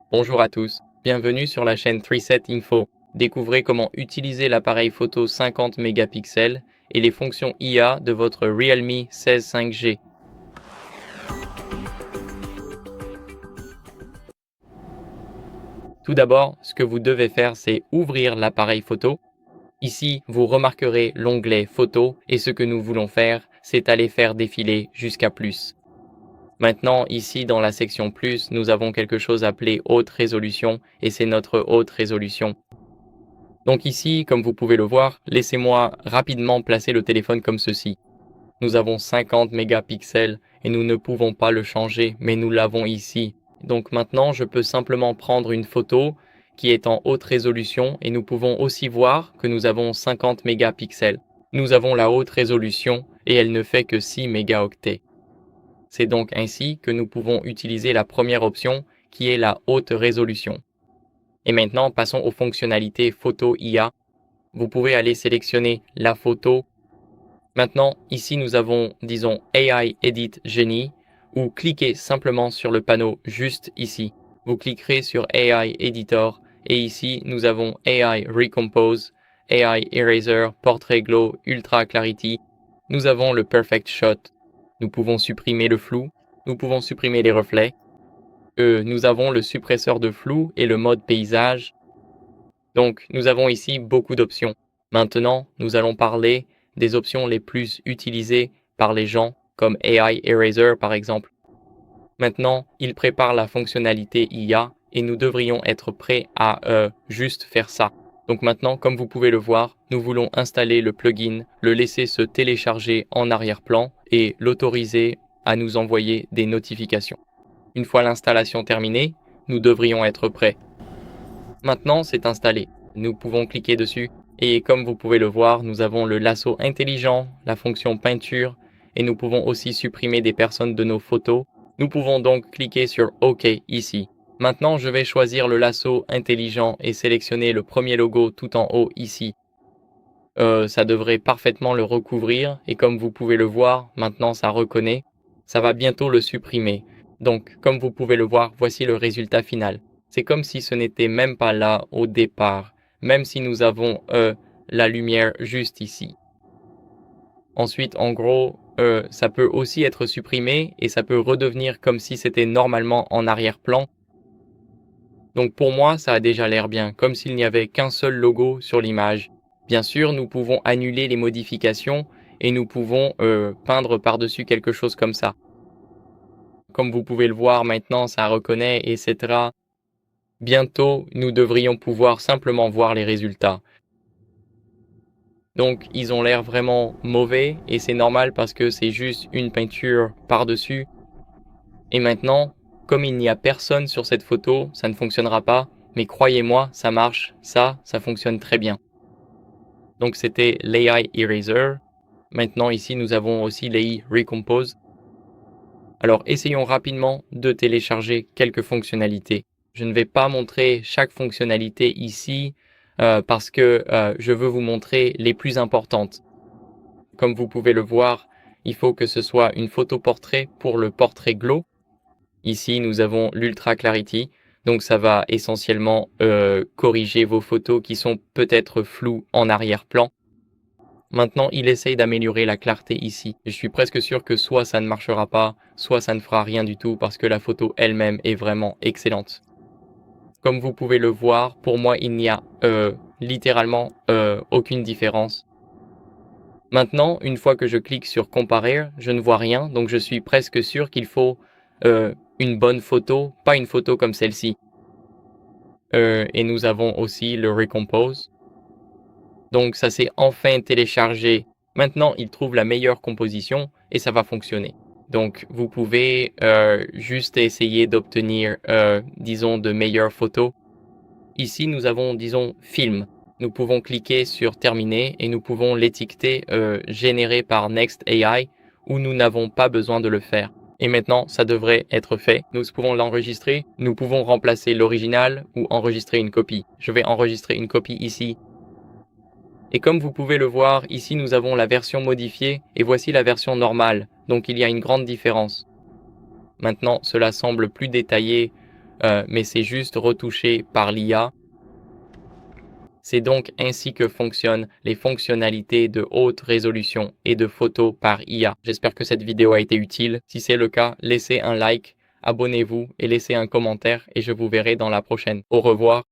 Bonjour à tous, bienvenue sur la chaîne 37 Info. Découvrez comment utiliser l'appareil photo 50 mégapixels et les fonctions IA de votre Realme 16 5G. Tout d'abord, ce que vous devez faire, c'est ouvrir l'appareil photo. Ici, vous remarquerez l'onglet Photo et ce que nous voulons faire, c'est aller faire défiler jusqu'à plus. Maintenant, ici dans la section plus, nous avons quelque chose appelé haute résolution et c'est notre haute résolution. Donc ici, comme vous pouvez le voir, laissez-moi rapidement placer le téléphone comme ceci. Nous avons 50 mégapixels et nous ne pouvons pas le changer, mais nous l'avons ici. Donc maintenant, je peux simplement prendre une photo qui est en haute résolution et nous pouvons aussi voir que nous avons 50 mégapixels. Nous avons la haute résolution et elle ne fait que 6 mégaoctets. C'est donc ainsi que nous pouvons utiliser la première option qui est la haute résolution. Et maintenant, passons aux fonctionnalités photo IA. Vous pouvez aller sélectionner la photo. Maintenant, ici, nous avons, disons, AI Edit Genie, ou cliquez simplement sur le panneau juste ici. Vous cliquerez sur AI Editor, et ici, nous avons AI Recompose, AI Eraser, Portrait Glow, Ultra Clarity. Nous avons le Perfect Shot. Nous pouvons supprimer le flou, nous pouvons supprimer les reflets. Nous avons le suppresseur de flou et le mode paysage. Donc, nous avons ici beaucoup d'options. Maintenant, nous allons parler des options les plus utilisées par les gens, comme AI Eraser par exemple. Maintenant, il prépare la fonctionnalité IA et nous devrions être prêts à juste faire ça. Donc maintenant, comme vous pouvez le voir, nous voulons installer le plugin, le laisser se télécharger en arrière-plan et l'autoriser à nous envoyer des notifications. Une fois l'installation terminée, nous devrions être prêts. Maintenant, c'est installé. Nous pouvons cliquer dessus et comme vous pouvez le voir, nous avons le lasso intelligent, la fonction peinture et nous pouvons aussi supprimer des personnes de nos photos. Nous pouvons donc cliquer sur OK ici. Maintenant, je vais choisir le lasso intelligent et sélectionner le premier logo tout en haut ici. Ça devrait parfaitement le recouvrir et comme vous pouvez le voir, maintenant ça reconnaît. Ça va bientôt le supprimer. Donc, comme vous pouvez le voir, voici le résultat final. C'est comme si ce n'était même pas là au départ, même si nous avons la lumière juste ici. Ensuite, en gros, ça peut aussi être supprimé et ça peut redevenir comme si c'était normalement en arrière-plan. Donc pour moi, ça a déjà l'air bien, comme s'il n'y avait qu'un seul logo sur l'image. Bien sûr, nous pouvons annuler les modifications et nous pouvons peindre par-dessus quelque chose comme ça. Comme vous pouvez le voir maintenant, ça reconnaît, etc. Bientôt, nous devrions pouvoir simplement voir les résultats. Donc, ils ont l'air vraiment mauvais et c'est normal parce que c'est juste une peinture par-dessus. Et maintenant, comme il n'y a personne sur cette photo, ça ne fonctionnera pas. Mais croyez-moi, ça marche, ça fonctionne très bien. Donc c'était l'AI Eraser. Maintenant ici, nous avons aussi l'AI Recompose. Alors essayons rapidement de télécharger quelques fonctionnalités. Je ne vais pas montrer chaque fonctionnalité ici parce que je veux vous montrer les plus importantes. Comme vous pouvez le voir, il faut que ce soit une photo portrait pour le portrait glow. Ici, nous avons l'Ultra Clarity. Donc ça va essentiellement corriger vos photos qui sont peut-être floues en arrière-plan. Maintenant, il essaye d'améliorer la clarté ici. Je suis presque sûr que soit ça ne marchera pas, soit ça ne fera rien du tout parce que la photo elle-même est vraiment excellente. Comme vous pouvez le voir, pour moi, il n'y a littéralement aucune différence. Maintenant, une fois que je clique sur comparer, je ne vois rien, donc je suis presque sûr qu'il faut une bonne photo, pas une photo comme celle-ci. Et nous avons aussi le Recompose. Donc ça s'est enfin téléchargé. Maintenant, il trouve la meilleure composition et ça va fonctionner. Donc vous pouvez juste essayer d'obtenir, disons, de meilleures photos. Ici, nous avons, disons, film. Nous pouvons cliquer sur terminer et nous pouvons l'étiqueter généré par Next AI où nous n'avons pas besoin de le faire. Et maintenant, ça devrait être fait. Nous pouvons l'enregistrer. Nous pouvons remplacer l'original ou enregistrer une copie. Je vais enregistrer une copie ici. Et comme vous pouvez le voir, ici nous avons la version modifiée et voici la version normale. Donc il y a une grande différence. Maintenant, cela semble plus détaillé mais c'est juste retouché par l'IA. C'est donc ainsi que fonctionnent les fonctionnalités de haute résolution et de photos par IA. J'espère que cette vidéo a été utile. Si c'est le cas, laissez un like, abonnez-vous et laissez un commentaire et je vous verrai dans la prochaine. Au revoir.